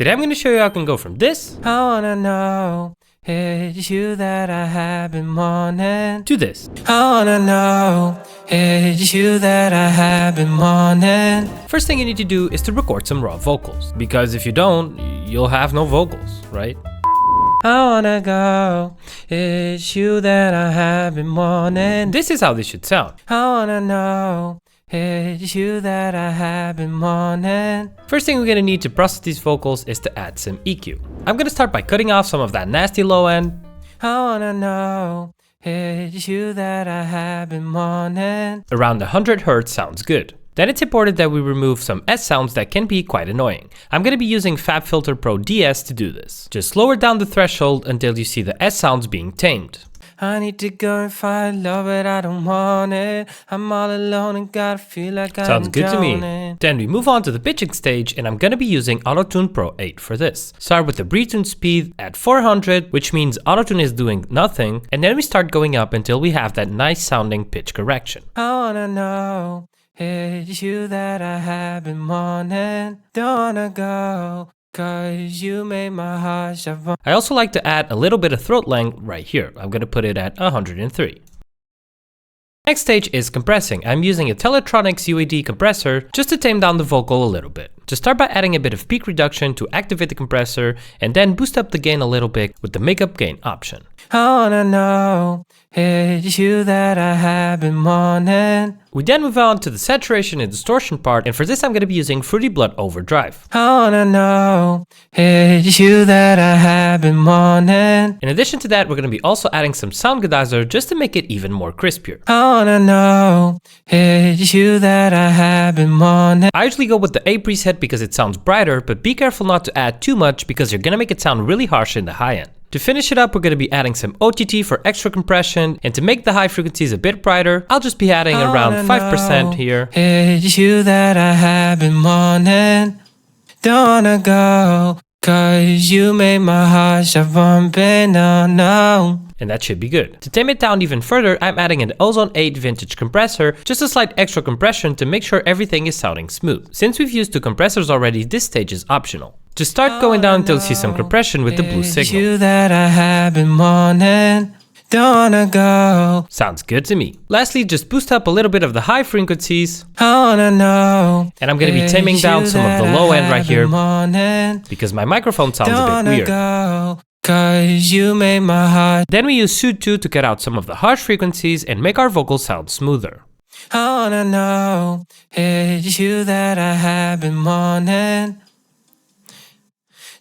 Today I'm going to show you how I can go from this, I wanna know, it's you that I have been wanting. to this. I wanna know, it's you that I have been wanting. First thing you need to do is to record some raw vocals, because if you don't, you'll have no vocals, right? I wanna go, it's you that I have been wanting. This is how this should sound. I wanna know, it's you that I have been wanting. First thing we're going to need to process these vocals is to add some EQ. I'm going to start by cutting off some of that nasty low end. I wanna know, it's you that I have been wanting. Around 100 Hz sounds good. Then it's important that we remove some S sounds that can be quite annoying. I'm going to be using FabFilter Pro DS to do this. Just lower down the threshold until you see the S sounds being tamed. I need to go and find love, but I don't want it. I'm all alone and gotta feel like I'm Sounds good to me. drowning. Then we move on to the pitching stage, and I'm gonna be using Autotune Pro 8 for this. Start with the retune speed at 400, which means Autotune is doing nothing, and then we start going up until we have that nice sounding pitch correction. I wanna know, it's you that I have been wanting. Don't wanna go, cause you made my heart shabam. I also like to add a little bit of throat length right here. I'm gonna put it at 103. Next stage is compressing. I'm using a Teletronics UAD compressor just to tame down the vocal a little bit. To start by adding a bit of peak reduction to activate the compressor, and then boost up the gain a little bit with the makeup gain option. I wanna know, it's you that I have been wanting. We then move on to the saturation and distortion part, and for this I'm going to be using Fruity Blood Overdrive. I wanna know, it's you that I have been wanting. In addition to that, we're going to be also adding some Soundgodizer just to make it even more crispier. I wanna know, it's you that I have been wanting. I usually go with the A preset because it sounds brighter, but be careful not to add too much because you're going to make it sound really harsh in the high end. To finish it up, we're going to be adding some OTT for extra compression, and to make the high frequencies a bit brighter, I'll just be adding around 5% here. It's you that I have been wanting. Don't wanna go, cause you made my heart stop bumping, no, no. And that should be good. To tame it down even further, I'm adding an Ozone 8 vintage compressor, just a slight extra compression to make sure everything is sounding smooth. Since we've used two compressors already, this stage is optional. Just start going down until you see some compression with the blue It's signal. you that I have been wanting. Don't wanna go, Sounds good to me. Lastly, just boost up a little bit of the high frequencies, I wanna know. and I'm going to be taming down some of the low end right here because my microphone sounds a bit weird. Go, cause you made my heart. Then we use Soothe 2 to cut out some of the harsh frequencies and make our vocals sound smoother. I wanna know, it's you that I have been wanting.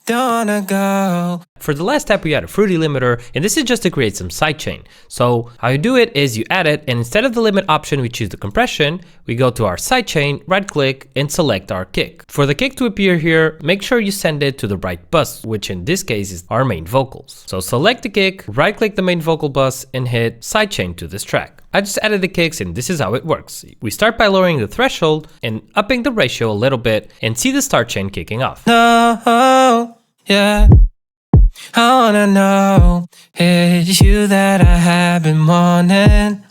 Don't wanna go. For the last step, we add a Fruity limiter, and this is just to create some sidechain. So how you do it is you add it, and instead of the limit option, we choose the compression. We go to our sidechain, right click, and select our kick. For the kick to appear here, make sure you send it to the right bus, which in this case is our main vocals. So select the kick, right click the main vocal bus, and hit sidechain to this track. I just added the kicks, and this is how it works. We start by lowering the threshold and upping the ratio a little bit, and see the start chain kicking off. No, yeah. I wanna know, it's you that I have been wanting.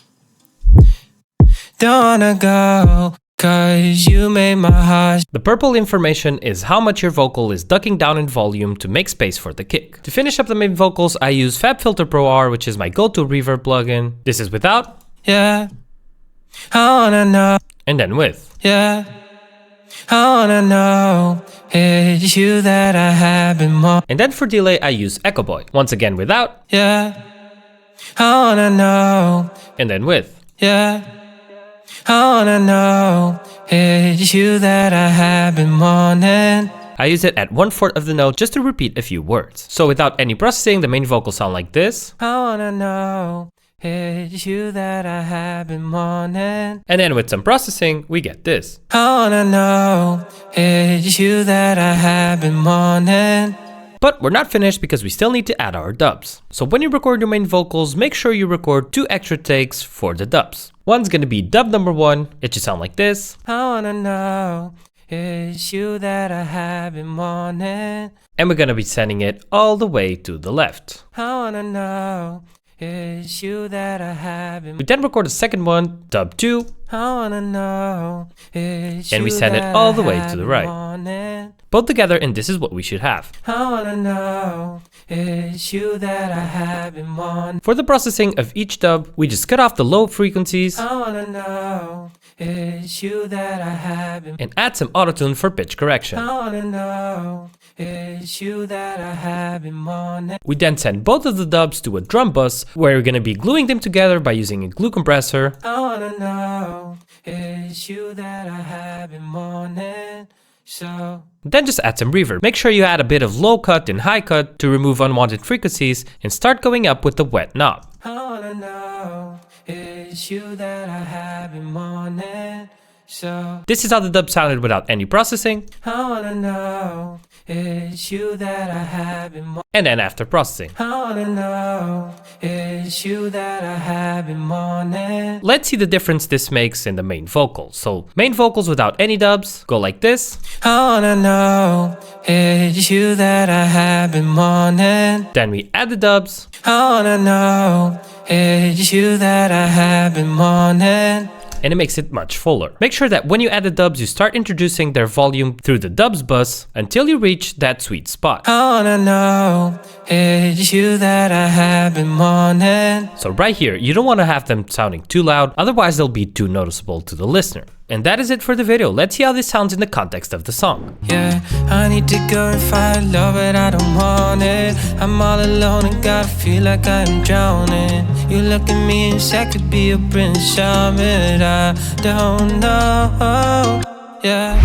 Don't wanna go, cause you made my heart. The purple information is how much your vocal is ducking down in volume to make space for the kick. To finish up the main vocals, I use FabFilter Pro R, which is my go-to reverb plugin. This is without, Yeah, I wanna know, and then with. yeah. I wanna know, it's you that I have been wanting. And then for delay, I use Echo Boy. Once again without, Yeah, I wanna know, and then with. yeah. I wanna know, it's you that I have been wanting. I use it at 1/4 of the note just to repeat a few words. So without any processing, the main vocals sound like this. I wanna know, it's you that I have been wanting. And then with some processing, we get this. I wanna know, it's you that I have been wanting. But we're not finished because we still need to add our dubs. So when you record your main vocals, make sure you record 2 extra takes for the dubs. One's gonna be dub number 1, it should sound like this. I wanna know, it's you that I have been wanting. And we're gonna be sending it all the way to the left. I wanna know, it's you that I have in We then record a second one, dub 2, I wanna know, it's and we you send it that all I the way have to the been right. wanting. Both together, and this is what we should have. I wanna know, it's you that I have been wanting. For the processing of each dub, we just cut off the low frequencies I wanna know, it's you that I have been. and add some autotune for pitch correction. I wanna know, it's you that I have been wanting. We then send both of the dubs to a drum bus where we're gonna be gluing them together by using a glue compressor. I wanna know, it's you that I have been wanting. So Then just add some reverb. Make sure you add a bit of low cut and high cut to remove unwanted frequencies and start going up with the wet knob. I wanna know, it's you that I have been wanting. So This is how the dub sounded without any processing, I wanna know, it's you that I have been wanting. and then after processing. I wanna know, it's you that I have been wanting. Let's see the difference this makes in the main vocals. So main vocals without any dubs go like this. I wanna know, it's you that I have been wanting. Then we add the dubs, I wanna know, it's you that I have been wanting. and it makes it much fuller. Make sure that when you add the dubs, you start introducing their volume through the dubs bus until you reach that sweet spot. I wanna know, it's you that I have been wanting. So right here, you don't want to have them sounding too loud, otherwise they'll be too noticeable to the listener. And that is it for the video. Let's see how this sounds in the context of the song. Yeah, I need to go and find love, but I don't want it. I'm all alone and gotta feel like I'm drowning. You look at me and say I could be a prince, but I don't know. Yeah,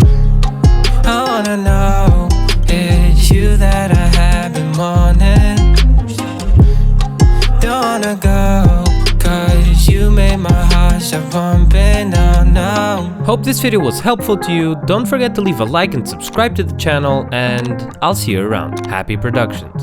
I wanna know, it's you that I have been wanting. Don't wanna go, cause you made my heart stop pumping down now. Hope this video was helpful to you. Don't forget to leave a like and subscribe to the channel, and I'll see you around. Happy productions.